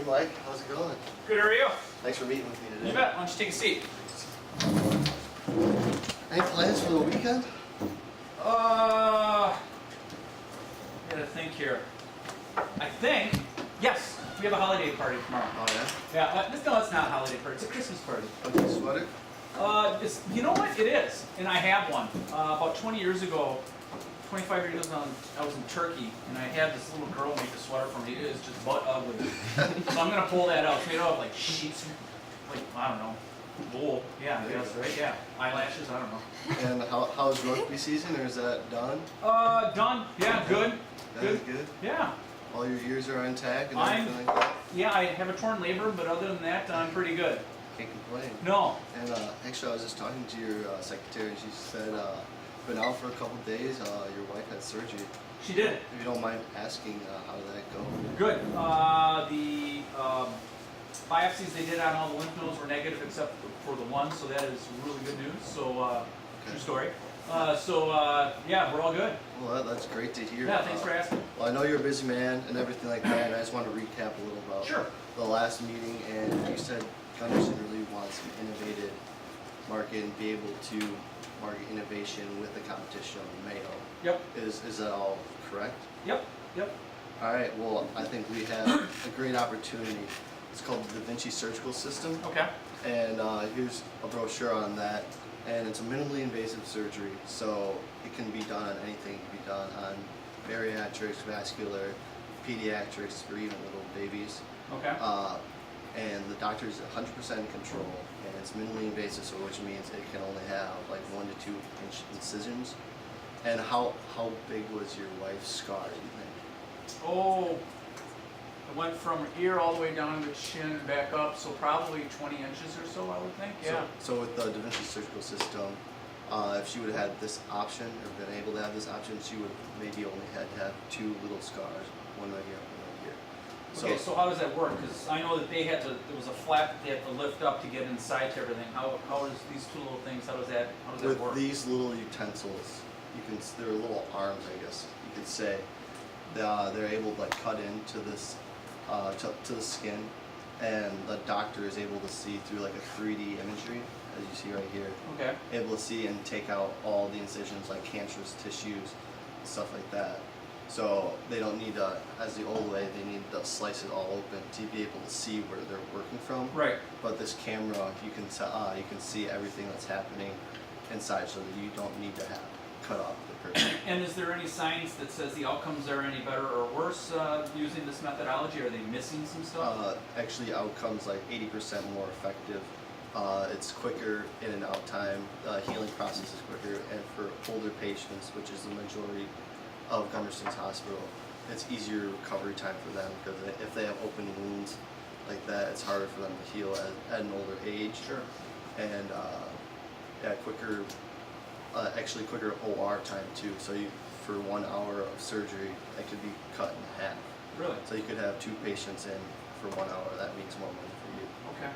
Hey Mike, how's it going? Good, how are you? Thanks for meeting with me today. You bet. Why don't you take a seat? Any plans for the weekend? Gotta think here. I think, yes, we have a holiday party tomorrow. Oh Yeah, no, it's not a holiday party. It's a Christmas party. yeah? Okay, sweater? You know what? It is, and I have one. About 20 years ago, 25 years ago, I was in Turkey, and I had this little girl make a sweater for me. It is just butt ugly. So I'm gonna pull that out. It's made out of like sheets, like I don't know, wool. Yeah, I guess, right? Yeah, eyelashes. I don't know. And how's rugby season, or is that done? Done. Yeah, good. That is good? Yeah. All your ears are intact and I'm- everything like that? Yeah, I have a torn labrum, but other than that, I'm pretty good. Can't complain. No. And actually I was just talking to your secretary, she said, been out for a couple days, your wife had surgery. She did. If you don't mind asking, how did that go? Good. The biopsies they did on all the lymph nodes were negative except for the one, so that is really good news. So, true story. Yeah, we're all good. Well, that's great to hear. Yeah, thanks for asking. Well, I know you're a busy man and everything like that, and I just want to recap a little about Sure. the last meeting. And you said Gunderson really wants an innovative market and be able to market innovation with the competition of Mayo. Yep. Is that all correct? Yep. Yep. All right. Well, I think we have a great opportunity. It's called the Da Vinci Surgical System, Okay. and here's a brochure on that. And it's a minimally invasive surgery, so it can be done on anything. It can be done on bariatrics, vascular, pediatrics, or even little babies. Okay. And the doctor is 100% in control, and it's minimally invasive, so which means it can only have like 1 to 2 inch incisions. And how big was your wife's scar, do you think? Oh, it went from ear all the way down to the chin and back up, so probably 20 inches or so, I would think. Yeah. So with the Da Vinci Surgical System, if she would have had this option, or been able to have this option, she would maybe only had to have 2 little scars, one right here, one right here. Okay, so how does that work? Because I know that they had to, there was a flap that they had to lift up to get inside to everything. How is these two little things, how does that With work? these little utensils, you can, they're little arms, I guess you could say. They're able to like cut into this, to the skin, and the doctor is able to see through like a 3D imagery, as you see right here. Okay. Able to see and take out all the incisions like cancerous tissues, stuff like that. So they don't need to, as the old way, they need to slice it all open to be able to see where they're working from. Right. But this camera, you can see everything that's happening inside, so that you don't need to have cut off the person. And is there any science that says the outcomes are any better or worse using this methodology? Are they missing some stuff? Actually, outcomes like 80% more effective. It's quicker in and out time. The healing process is quicker, and for older patients, which is the majority of Gunderson's Hospital, it's easier recovery time for them, because if they have open wounds like that, it's harder for them to heal at an older age. Sure. And yeah, quicker, actually quicker OR time too. So for 1 hour of surgery, it could be cut in half. Really? So you could have 2 patients in for 1 hour. That means more money for you. Okay.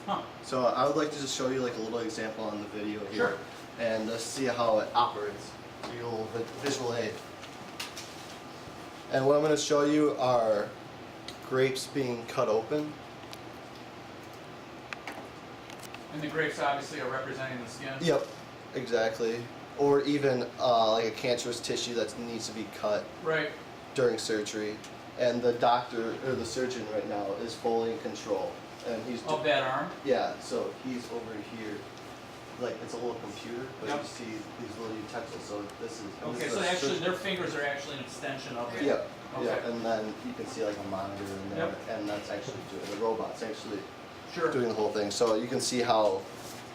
Huh. So I would like to just show you like a little example on the video here, Sure. and see how it operates. Give you a little visual aid. And what I'm going to show you are grapes being cut open. And the grapes obviously are representing the skin? Yep, exactly. Or even like a cancerous tissue that needs to be cut Right. during surgery. And the doctor, or the surgeon right now, is fully in control. And he's Of that arm? yeah, so he's over here, like it's a little computer, but Yep. you see these little utensils. So this is Okay, this so is a actually surgeon- their fingers are actually an extension of it? Yep. Okay. Yeah, and then you can see like a monitor in there, and that's actually doing the robot's actually Sure. doing the whole thing. So you can see how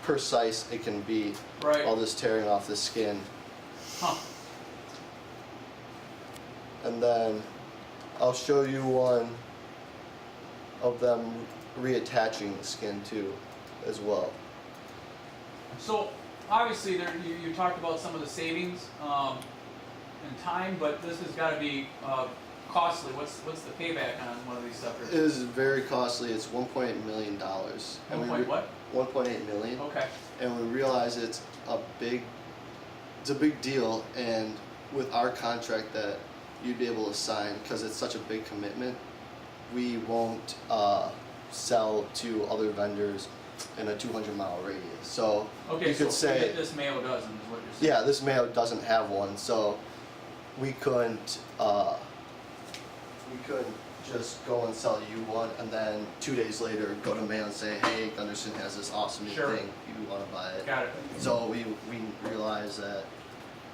precise it can be. Right. All this tearing off the skin, Huh. and then I'll show you one of them reattaching the skin too, as well. So obviously there, you talked about some of the savings in time, but this has got to be costly. What's the payback on one of these suckers? It is very costly. It's $1.8 million. 1 what? 1.8 million. Okay. And we realize it's a big deal, and with our contract that you'd be able to sign, because it's such a big commitment, we won't sell to other vendors in a 200-mile radius. So Okay, you could so say, this Mayo doesn't, is what you're saying. yeah, this Mayo doesn't have one, so we couldn't just go and sell you one and then 2 days later go to Mayo and say, hey, Gunderson has this awesome new Sure. thing, you want to buy it? Got it. So we realize that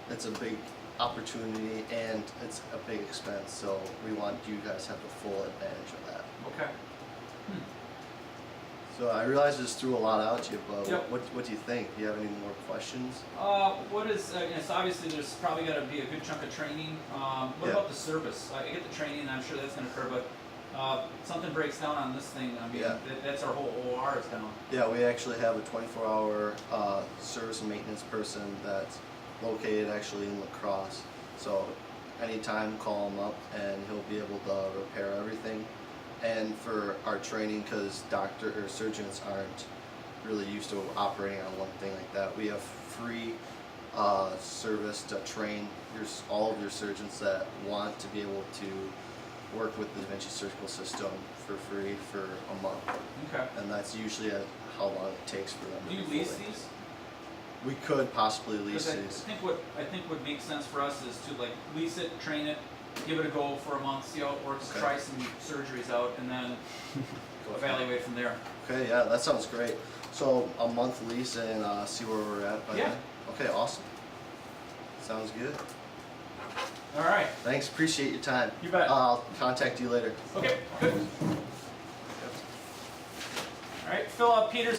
it's a big opportunity and it's a big expense, so we want you guys to have the full advantage of that. Okay. So I realize I just threw a lot out to you, but Yep. what do you think? Do you have any more questions? What is, so obviously there's probably got to be a good chunk of training. What Yeah. about the service? I get the training, I'm sure that's going to occur, but something breaks down on this thing, I mean, Yeah. that's our whole OR is down. Yeah, we actually have a 24-hour service and maintenance person that's located actually in La Crosse. So anytime, call him up and he'll be able to repair everything. And for our training, because doctor or surgeons aren't really used to operating on one thing like that, we have free service to train all of your surgeons that want to be able to work with the Da Vinci surgical system for free for a month. Okay. And that's usually how long it takes for them. Do to you be lease fully- these? We could possibly lease 'Cause these. I think what makes sense for us is to like lease it, train it, give it a go for a month, see how it works, Okay. try some surgeries out, and then evaluate from there. Okay, yeah, that sounds great. So a month lease and see where we're at by Yeah. then? Okay, awesome. Sounds good. All right. Thanks, appreciate your time. You bet. I'll contact you later. Okay. Good. All right. Phil Peters.